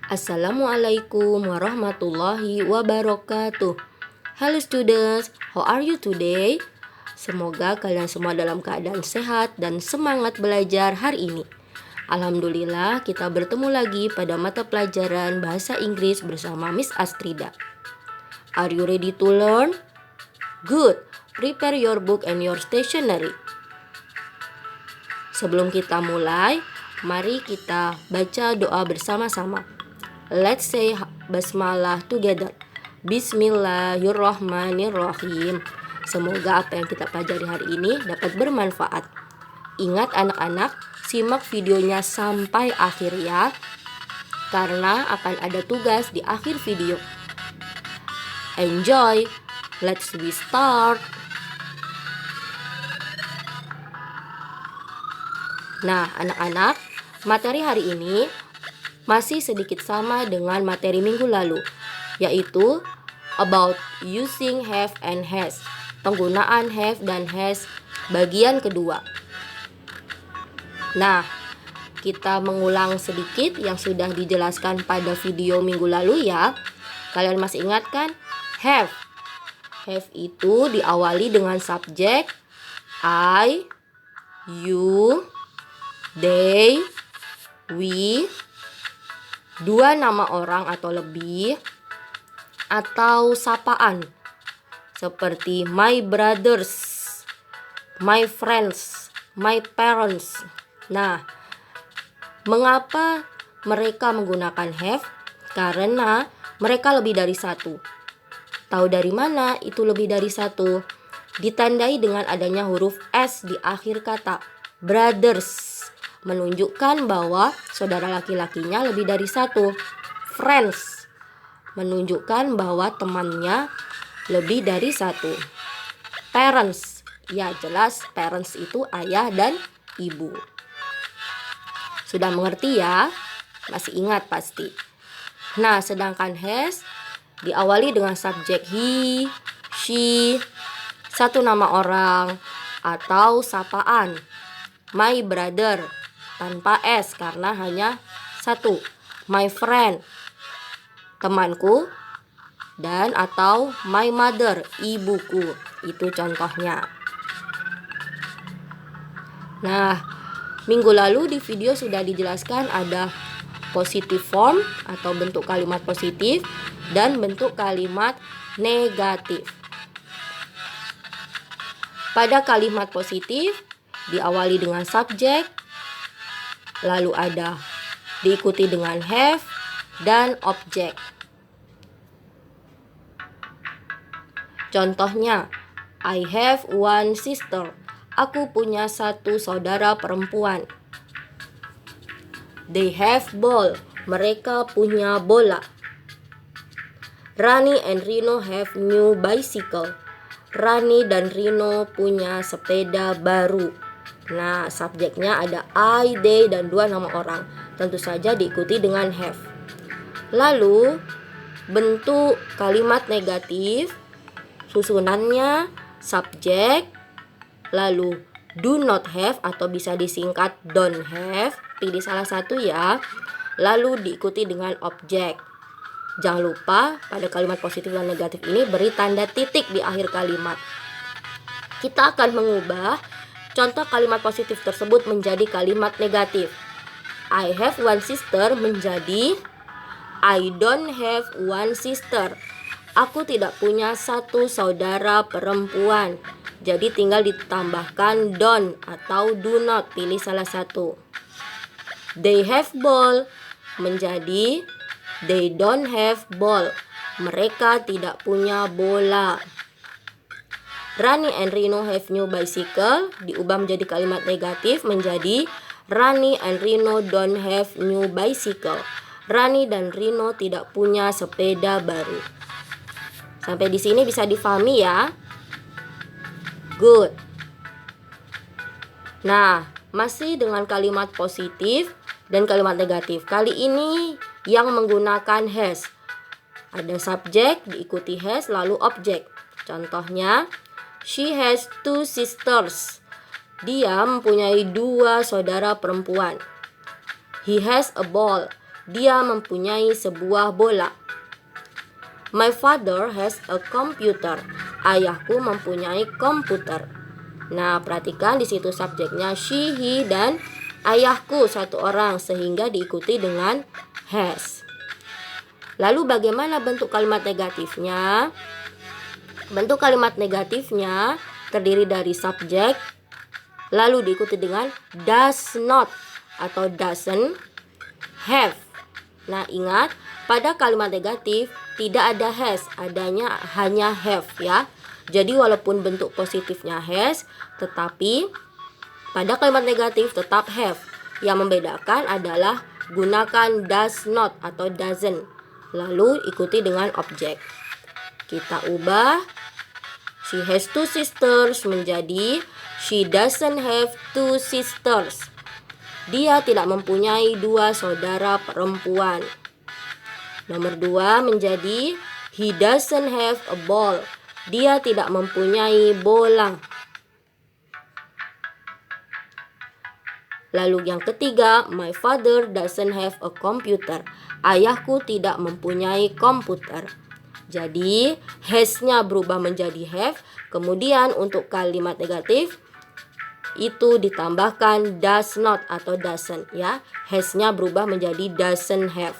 Assalamualaikum warahmatullahi wabarakatuh. Hello students, how are you today? Semoga kalian semua dalam keadaan sehat dan semangat belajar hari ini. Alhamdulillah kita bertemu lagi pada mata pelajaran Bahasa Inggris bersama Miss Astrida. Are you ready to learn? Good, prepare your book and your stationery. Sebelum kita mulai, mari kita baca doa bersama-sama. Let's say basmalah together. Bismillahirrahmanirrahim. Semoga apa yang kita pelajari hari ini dapat bermanfaat. Ingat anak-anak, simak videonya sampai akhir ya, karena akan ada tugas di akhir video. Enjoy. Let's we start. Nah, anak-anak, materi hari ini masih sedikit sama dengan materi minggu lalu, yaitu about using have and has, penggunaan have dan has bagian kedua. Nah, kita mengulang sedikit yang sudah dijelaskan pada video minggu lalu ya. Kalian masih ingat kan? Have. Have itu diawali dengan subjek I, you, they, we, dua nama orang atau lebih, atau sapaan seperti my brothers, my friends, my parents. Nah, mengapa mereka menggunakan have? Karena mereka lebih dari satu. Tahu dari mana itu lebih dari satu? Ditandai dengan adanya huruf S di akhir kata. Brothers menunjukkan bahwa saudara laki-lakinya lebih dari satu. Friends menunjukkan bahwa temannya lebih dari satu. Parents, ya jelas parents itu ayah dan ibu. Sudah mengerti ya? Masih ingat pasti. Nah, sedangkan has diawali dengan subjek he, she, satu nama orang, atau sapaan. My brother, tanpa S karena hanya satu. My friend, temanku, dan atau my mother, ibuku. Itu contohnya. Nah, minggu lalu di video sudah dijelaskan ada positive form atau bentuk kalimat positif dan bentuk kalimat negatif. Pada kalimat positif diawali dengan subjek, lalu ada diikuti dengan have dan objek. Contohnya, I have one sister. Aku punya satu saudara perempuan. They have ball. Mereka punya bola. Rani and Rino have new bicycle. Rani dan Rino punya sepeda baru. Nah, subjeknya ada I, they, dan dua nama orang. Tentu saja diikuti dengan have. Lalu, bentuk kalimat negatif, susunannya subjek, lalu do not have atau bisa disingkat don't have. Pilih salah satu ya. Lalu diikuti dengan objek. Jangan lupa pada kalimat positif dan negatif ini beri tanda titik di akhir kalimat. Kita akan mengubah contoh kalimat positif tersebut menjadi kalimat negatif. I have one sister menjadi I don't have one sister. Aku tidak punya satu saudara perempuan. Jadi tinggal ditambahkan don't atau do not. Pilih salah satu. They have ball menjadi they don't have ball. Mereka tidak punya bola. Rani and Rino have new bicycle diubah menjadi kalimat negatif menjadi Rani and Rino don't have new bicycle. Rani dan Rino tidak punya sepeda baru. Sampai di sini bisa difahami ya? Good. Nah, masih dengan kalimat positif dan kalimat negatif. Kali ini yang menggunakan has. Ada subjek diikuti has lalu objek. Contohnya, she has two sisters. Dia mempunyai dua saudara perempuan. He has a ball. dia mempunyai sebuah bola. My father has a computer. Ayahku mempunyai komputer. Nah, perhatikan di situ subjeknya she, he, dan ayahku satu orang sehingga diikuti dengan has. Lalu bagaimana bentuk kalimat negatifnya? Bentuk kalimat negatifnya terdiri dari subjek, lalu diikuti dengan does not atau doesn't have. Nah, ingat, pada kalimat negatif tidak ada has, adanya hanya have ya. Jadi walaupun bentuk positifnya has, tetapi pada kalimat negatif tetap have. Yang membedakan adalah gunakan does not atau doesn't, lalu ikuti dengan objek. Kita ubah she has 2 sisters menjadi she doesn't have 2 sisters. Dia tidak mempunyai 2 saudara perempuan. Nomor 2 menjadi he doesn't have a ball. Dia tidak mempunyai bola. Lalu yang ketiga, my father doesn't have a computer. Ayahku tidak mempunyai komputer. Jadi, has-nya berubah menjadi have. Kemudian untuk kalimat negatif, itu ditambahkan does not atau doesn't ya. Has-nya berubah menjadi doesn't have.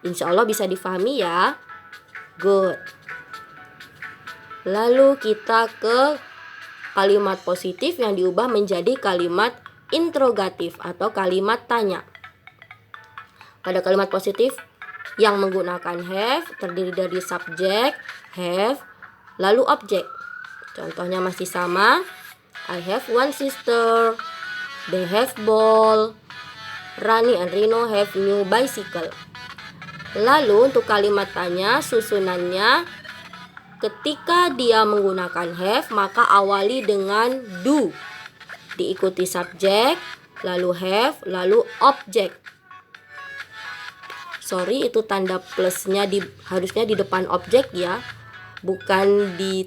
Insya Allah bisa difahami ya. Good. Lalu kita ke kalimat positif yang diubah menjadi kalimat interrogatif atau kalimat tanya. Pada kalimat positif yang menggunakan have terdiri dari subjek, have, lalu objek. Contohnya masih sama. I have 1 sister. They have ball. Rani and Rino have new bicycle. Lalu untuk kalimat tanya susunannya, ketika dia menggunakan have maka awali dengan do. Diikuti subjek, lalu have, lalu objek. Sorry, itu tanda plusnya harusnya di depan objek ya, bukan di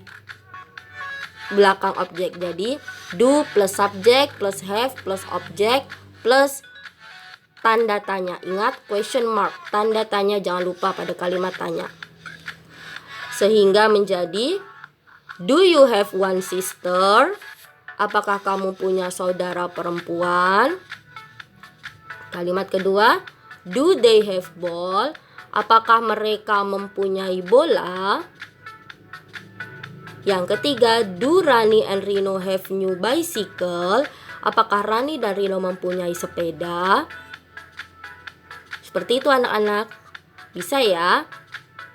belakang objek. Jadi do plus subjek plus have plus objek plus tanda tanya. Ingat question mark, tanda tanya jangan lupa pada kalimat tanya. Sehingga menjadi do you have 1 sister? Apakah kamu punya saudara perempuan? Kalimat kedua, do they have ball? Apakah mereka mempunyai bola? Yang ketiga, do Rani and Rino have new bicycle? Apakah Rani dan Rino mempunyai sepeda? Seperti itu anak-anak. Bisa ya?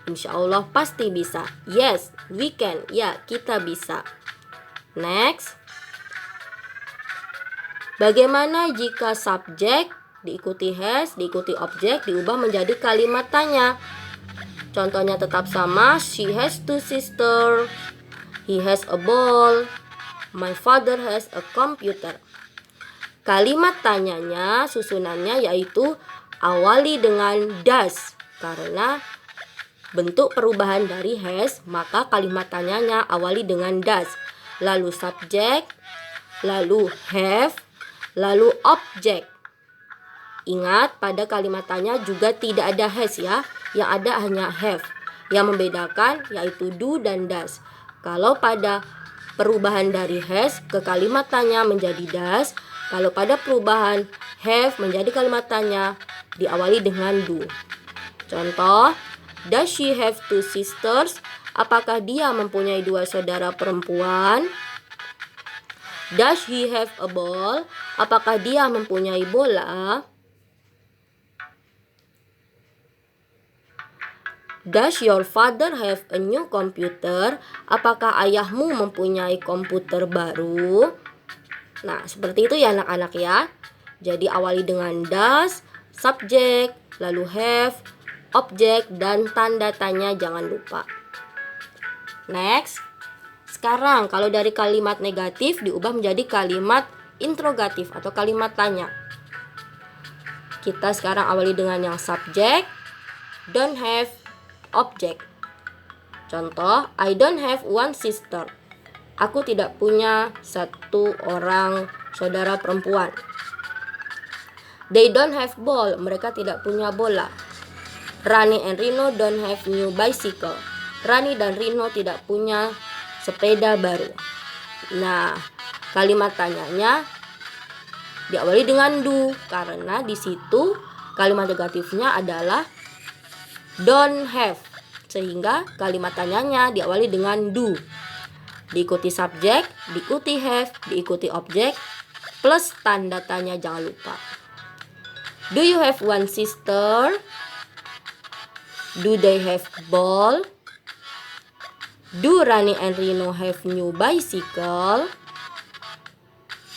Insya Allah pasti bisa. Yes, we can. Ya, kita bisa. Next. Bagaimana jika subjek diikuti has, diikuti objek, diubah menjadi kalimat tanya? Contohnya tetap sama, she has 2 sisters, he has a ball, my father has a computer. Kalimat tanyanya, susunannya yaitu awali dengan does. Karena bentuk perubahan dari has, maka kalimat tanyanya awali dengan does. Lalu subjek, lalu have, lalu objek. Ingat, pada kalimat tanya juga tidak ada has ya, yang ada hanya have. Yang membedakan yaitu do dan does. Kalau pada perubahan dari has ke kalimat tanya menjadi does, kalau pada perubahan have menjadi kalimat tanya diawali dengan do. Contoh, does she have 2 sisters? Apakah dia mempunyai 2 saudara perempuan? Does he have a ball? Apakah dia mempunyai bola? Does your father have a new computer? Apakah ayahmu mempunyai komputer baru? Nah, seperti itu ya anak-anak ya. Jadi awali dengan does, subjek, lalu have, objek, dan tanda tanya jangan lupa. Next. Sekarang kalau dari kalimat negatif diubah menjadi kalimat interrogatif atau kalimat tanya. Kita sekarang awali dengan yang subjek, don't have, objek. Contoh, I don't have 1 sister. Aku tidak punya 1 orang saudara perempuan. They don't have ball. Mereka tidak punya bola. Rani and Rino don't have new bicycle. Rani dan Rino tidak punya sepeda baru. Nah, kalimat tanyanya diawali dengan do karena di situ kalimat negatifnya adalah don't have. Sehingga kalimat tanyanya diawali dengan do. Diikuti subjek, diikuti have, diikuti objek, plus tanda tanya jangan lupa. Do you have one sister? Do they have ball? Do Rani and Rino have new bicycle?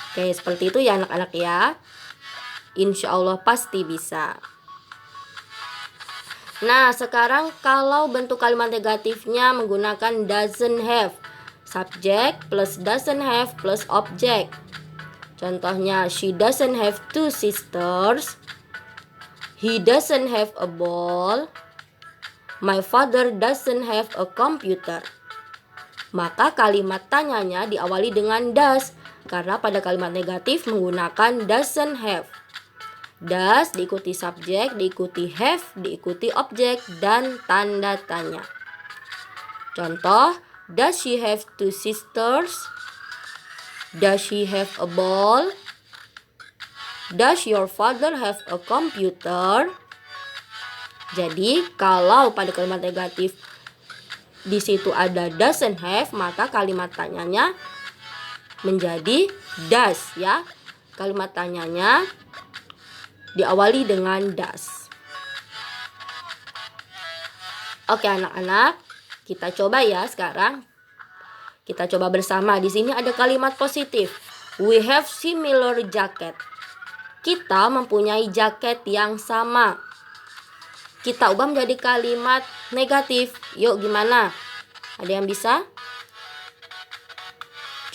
Oke, seperti itu ya anak-anak ya. Insya Allah pasti bisa. Nah, sekarang kalau bentuk kalimat negatifnya menggunakan doesn't have. Subjek plus doesn't have plus objek. Contohnya, she doesn't have two sisters. He doesn't have a ball. My father doesn't have a computer. Maka kalimat tanyanya diawali dengan does. Karena pada kalimat negatif menggunakan doesn't have. Does diikuti subjek, diikuti have, diikuti objek, dan tanda tanya. Contoh, does she have two sisters? Does she have a ball? Does your father have a computer? Jadi, kalau pada kalimat negatif di situ ada doesn't have, maka kalimat tanyanya menjadi does ya. Kalimat tanyanya diawali dengan does. Oke anak-anak, kita coba ya sekarang. Kita coba bersama. Di sini ada kalimat positif. We have similar jacket. Kita mempunyai jaket yang sama. Kita ubah menjadi kalimat negatif. Yuk gimana? Ada yang bisa?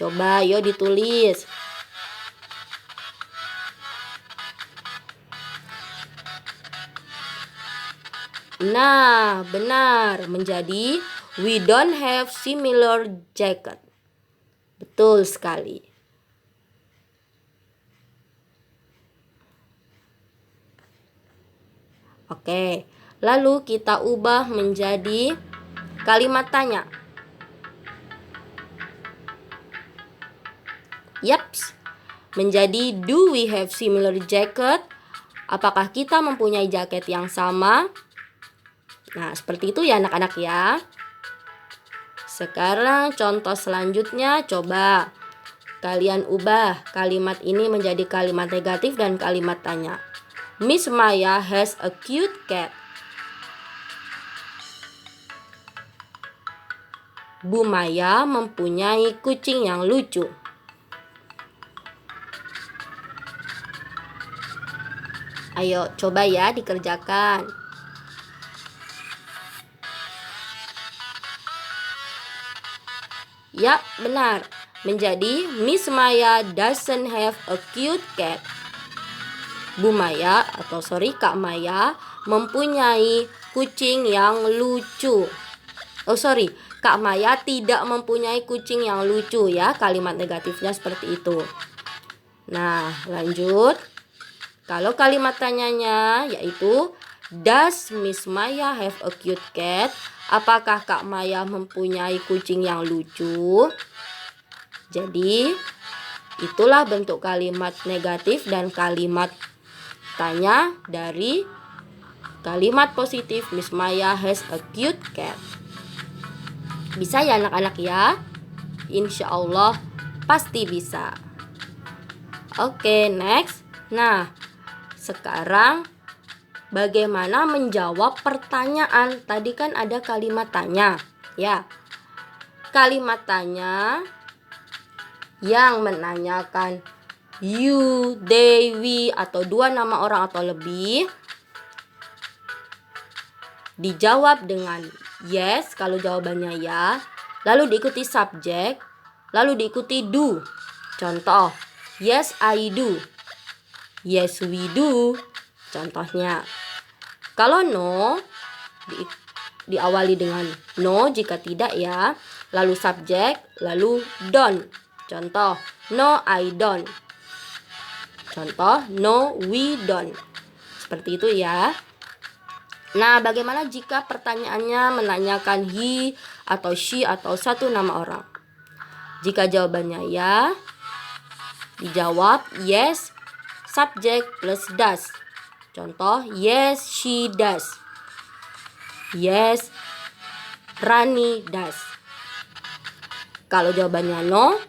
Coba yuk ditulis. Nah, benar. Menjadi we don't have similar jacket. Betul sekali. Oke, lalu kita ubah menjadi kalimat tanya. Yaps, menjadi do we have similar jacket? Apakah kita mempunyai jaket yang sama? Nah, seperti itu ya anak-anak ya. Sekarang contoh selanjutnya, coba kalian ubah kalimat ini menjadi kalimat negatif dan kalimat tanya. Miss Maya has a cute cat. Bu Maya mempunyai kucing yang lucu. Ayo coba ya dikerjakan. Yap, benar. Menjadi Miss Maya doesn't have a cute cat. Bu Maya Kak Maya mempunyai kucing yang lucu. Kak Maya tidak mempunyai kucing yang lucu ya. Kalimat negatifnya seperti itu. Nah, lanjut. Kalau kalimat tanyanya yaitu does Miss Maya have a cute cat? Apakah Kak Maya mempunyai kucing yang lucu? Jadi, itulah bentuk kalimat negatif dan kalimat tanya dari kalimat positif Miss Maya has a cute cat. Bisa ya anak-anak ya? Insya Allah pasti bisa. Oke, next. Nah, sekarang bagaimana menjawab pertanyaan? Tadi kan ada kalimat tanya, ya. Kalimat tanya yang menanyakan you, they, we atau dua nama orang atau lebih dijawab dengan yes kalau jawabannya ya, lalu diikuti subjek, lalu diikuti do. Contoh, yes I do. Yes we do. Contohnya, kalau no diawali dengan no jika tidak ya, lalu subjek, lalu don't. Contoh, no I don't. Contoh, no, we don't. Seperti itu ya. Nah, bagaimana jika pertanyaannya menanyakan he atau she atau satu nama orang? Jika jawabannya ya, dijawab yes, subject plus does. Contoh, yes, she does. Yes, Rani does. Kalau jawabannya no,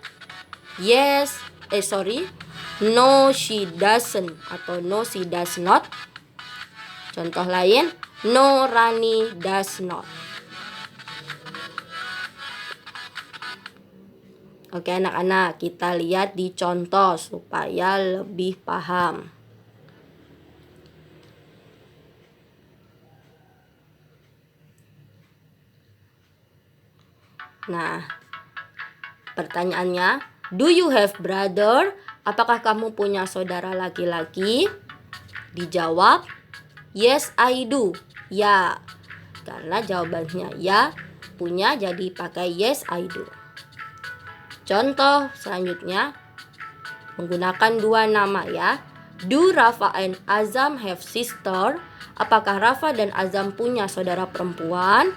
no, she doesn't atau no, she does not. Contoh lain, no, Rani does not. Oke anak-anak, kita lihat di contoh supaya lebih paham. Nah, pertanyaannya, do you have brother? Apakah kamu punya saudara laki-laki? Dijawab, yes, I do. Ya, karena jawabannya ya, punya jadi pakai yes, I do. Contoh selanjutnya, menggunakan dua nama ya. Do Rafa and Azam have sister? Apakah Rafa dan Azam punya saudara perempuan?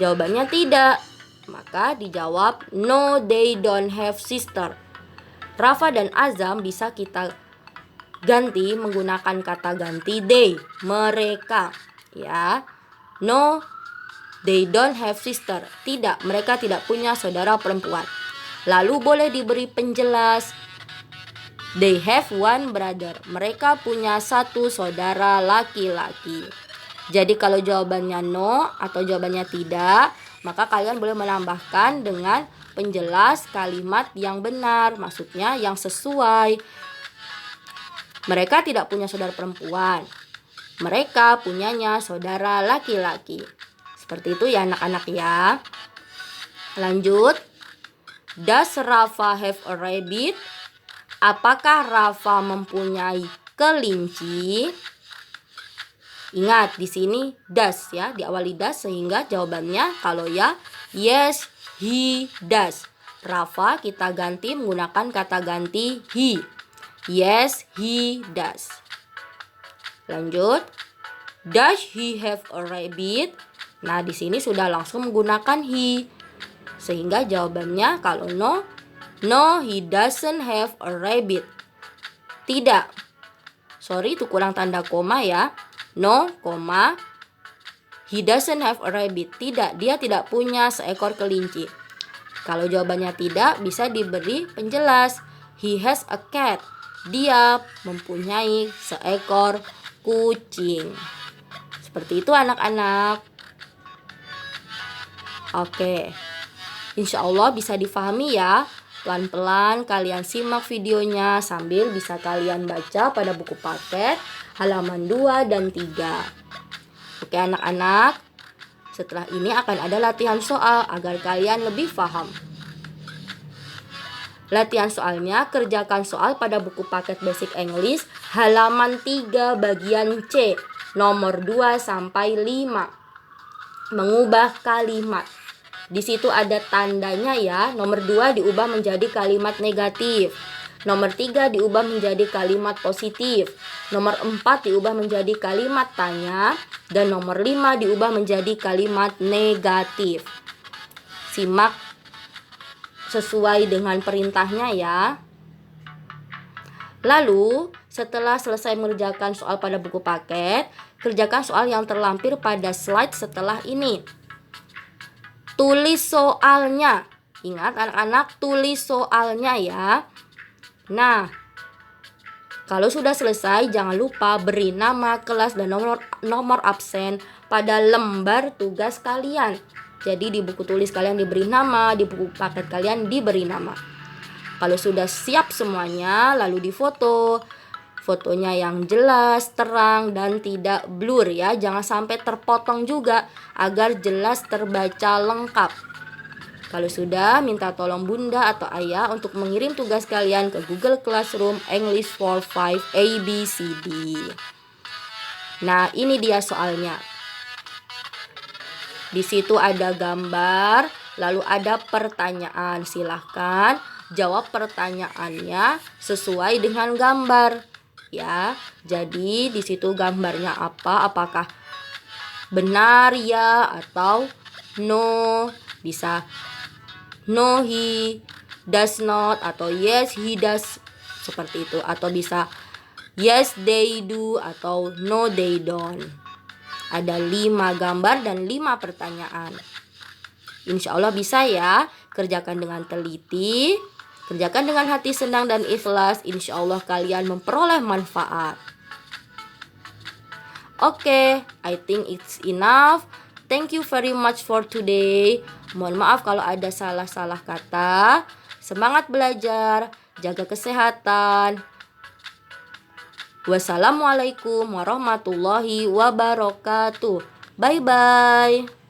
Jawabannya tidak. Maka dijawab, no, they don't have sister. Rafa dan Azam bisa kita ganti menggunakan kata ganti they, mereka. Ya, no, they don't have sister. Tidak, mereka tidak punya saudara perempuan. Lalu boleh diberi penjelas. They have one brother. Mereka punya satu saudara laki-laki. Jadi kalau jawabannya no atau jawabannya tidak, maka kalian boleh menambahkan dengan penjelas kalimat yang benar. Maksudnya yang sesuai. Mereka tidak punya saudara perempuan. Mereka punyanya saudara laki-laki. Seperti itu ya anak-anak ya. Lanjut. Does Rafa have a rabbit? Apakah Rafa mempunyai kelinci? Ingat di sini does ya, diawali does sehingga jawabannya kalau ya yes, he does. Rafa kita ganti menggunakan kata ganti he. Yes, he does. Lanjut. Does he have a rabbit? Nah, di sini sudah langsung menggunakan he. Sehingga jawabannya kalau no, he doesn't have a rabbit. Tidak. Sorry, itu kurang tanda koma ya. No, he doesn't have a rabbit. Tidak, dia tidak punya seekor kelinci. Kalau jawabannya tidak, bisa diberi penjelas. He has a cat. Dia mempunyai seekor kucing. Seperti itu anak-anak. Oke. Insya Allah bisa difahami ya. Pelan-pelan kalian simak videonya sambil bisa kalian baca pada buku paket halaman 2 dan 3. Oke anak-anak, setelah ini akan ada latihan soal agar kalian lebih paham. Latihan soalnya, kerjakan soal pada buku paket Basic English halaman 3 bagian C, nomor 2 sampai 5. Mengubah kalimat. Di situ ada tandanya ya. Nomor 2 diubah menjadi kalimat negatif. Nomor 3 diubah menjadi kalimat positif. Nomor 4 diubah menjadi kalimat tanya. Dan nomor 5 diubah menjadi kalimat negatif. Simak sesuai dengan perintahnya ya. Lalu setelah selesai mengerjakan soal pada buku paket, kerjakan soal yang terlampir pada slide setelah ini. Tulis soalnya. Ingat anak-anak, tulis soalnya ya. Nah, kalau sudah selesai jangan lupa beri nama, kelas, dan nomor absen pada lembar tugas kalian. Jadi di buku tulis kalian diberi nama, di buku paket kalian diberi nama. Kalau sudah siap semuanya, lalu difoto. Fotonya yang jelas, terang, dan tidak blur ya. Jangan sampai terpotong juga agar jelas terbaca lengkap. Kalau sudah, minta tolong bunda atau ayah untuk mengirim tugas kalian ke Google Classroom English for 5 ABCD. Nah, ini dia soalnya. Di situ ada gambar, lalu ada pertanyaan. Silahkan jawab pertanyaannya sesuai dengan gambar. Ya, jadi di situ gambarnya apa? Apakah benar ya atau no? Bisa no he does not atau yes he does, seperti itu. Atau bisa yes they do atau no they don't. Ada 5 gambar dan 5 pertanyaan. Insya Allah bisa ya. Kerjakan dengan teliti, kerjakan dengan hati senang dan ikhlas. Insya Allah kalian memperoleh manfaat. Oke, I think it's enough. Thank you very much for today. Mohon maaf kalau ada salah-salah kata. Semangat belajar, jaga kesehatan. Wassalamualaikum warahmatullahi wabarakatuh. Bye-bye.